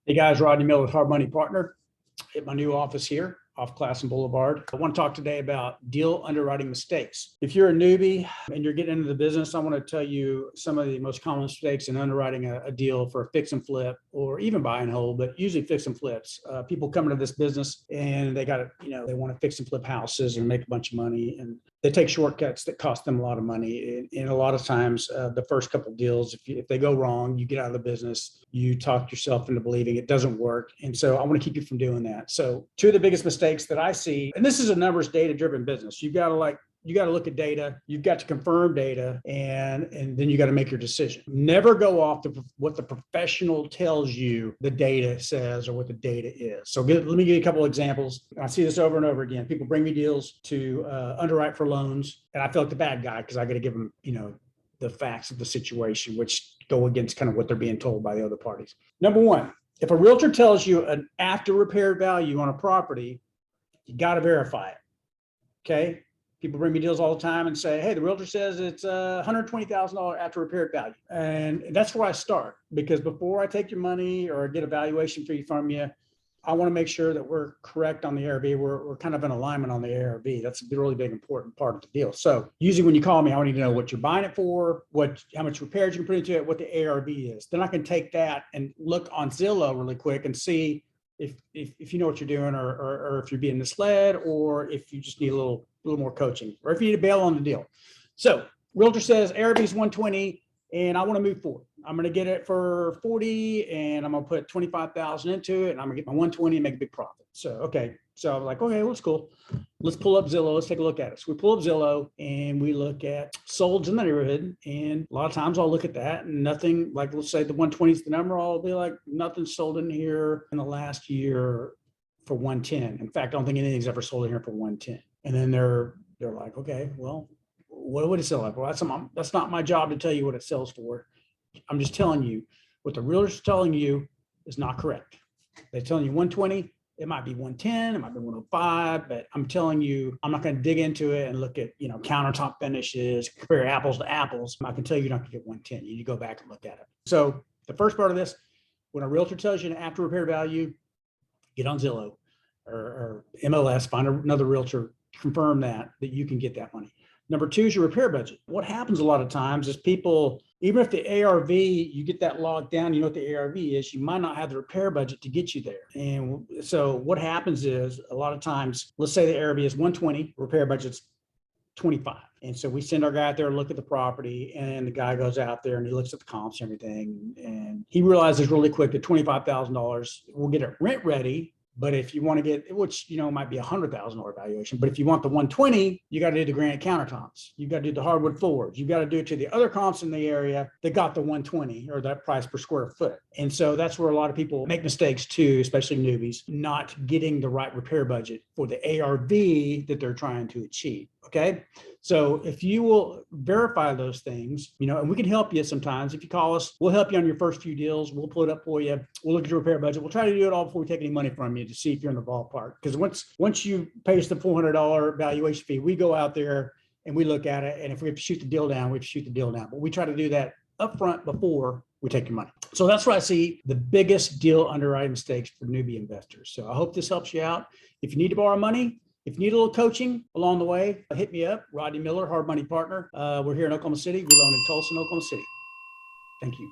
Hey guys, Rodney Miller with Hard Money Partner at my new office here off Classen Boulevard. I want to talk today about deal underwriting mistakes. If you're a newbie and you're getting into the business, I want to tell you some of the most common mistakes in underwriting a deal for a fix and flip or even buy and hold, but usually fix and flips. People come into this business and they got to, they want to fix and flip houses and make a bunch of money, and they take shortcuts that cost them a lot of money. And a lot of times, the first couple of deals, if they go wrong, you get out of the business, you talk yourself into believing it doesn't work. And so I want to keep you from doing that. So two of the biggest mistakes that I see, and this is a numbers data driven business. You got to look at data, you've got to confirm data, and then you got to make your decision. Never go off what the professional tells you the data says or what the data is. So let me give you a couple of examples. I see this over and over again. People bring me deals to underwrite for loans, and I feel like the bad guy because I got to give them, the facts of the situation, which go against kind of what they're being told by the other parties. Number one, if a realtor tells you an after repair value on a property, you got to verify it. Okay. People bring me deals all the time and say, hey, the realtor says it's $120,000 after repair value. And that's where I start, because before I take your money or get a valuation fee from you, I want to make ssre that we're correct on the ARV. We're kind of in alignment on the ARV. That's a really big, important part of the deal. So usually when you call me, I want to know what you're buying it for, how much repairs you can put into it, what the ARV is. Then I can take that and look on Zillow really quick and see if you know what you're doing, or if you're being misled, or if you just need a little more coaching, or if you need to bail on the deal. So realtor says ARV is 120 and I want to move forward. I'm going to get it for 40 and I'm going to put 25,000 into it, and I'm going to get my 120 and make a big profit. So, okay. So I'm like, okay, well, that's cool. Let's pull up Zillow. Let's take a look at it. So we pull up Zillow and we look at solds in the neighborhood. And a lot of times I'll look at that and nothing, like, let's say the 120 is the number. I'll be like, nothing sold in here in the last year for 110. In fact, I don't think anything's ever sold in here for 110. And then they're like, okay, well, what would it sell at? Well, that's not my job to tell you what it sells for. I'm just telling you what the realtor's telling you is not correct. They're telling you 120. It might be 110, it might be 105, but I'm telling you, I'm not going to dig into it and look at, countertop finishes, compare apples to apples. I can tell you you're not going to get 110. You need to go back and look at it. So the first part of this, when a realtor tells you an after repair value, get on Zillow or MLS, find another realtor, confirm that you can get that money. Number two is your repair budget. What happens a lot of times is people, even if the ARV, you get that locked down, you know what the ARV is, you might not have the repair budget to get you there. And so what happens is a lot of times, let's say the ARV is 120, repair budget's 25. And so we send our guy out there to look at the property, and the guy goes out there and he looks at the comps and everything. And he realizes really quick that $25,000 will get it rent ready. But if you want to get, which, might be $100,000 valuation, but if you want the 120, you got to do the granite countertops. You got to do the hardwood floors. You got to do it to the other comps in the area that got the 120 or that price per square foot. And so that's where a lot of people make mistakes too, especially newbies, not getting the right repair budget for the ARV that they're trying to achieve. Okay. So if you will verify those things, and we can help you sometimes. If you call us, we'll help you on your first few deals. We'll pull it up for you. We'll look at your repair budget. We'll try to do it all before we take any money from you to see if you're in the ballpark. Because once you pay us the $400 valuation fee, we go out there and we look at it. And if we have to shoot the deal down, we have to shoot the deal down. But we try to do that upfront before we take your money. So that's where I see the biggest deal underwriting mistakes for newbie investors. So I hope this helps you out. If you need to borrow money, if you need a little coaching along the way, hit me up. Rodney Miller, Hard Money Partner. We're here in Oklahoma City. We loan in Tulsa and Oklahoma City. Thank you.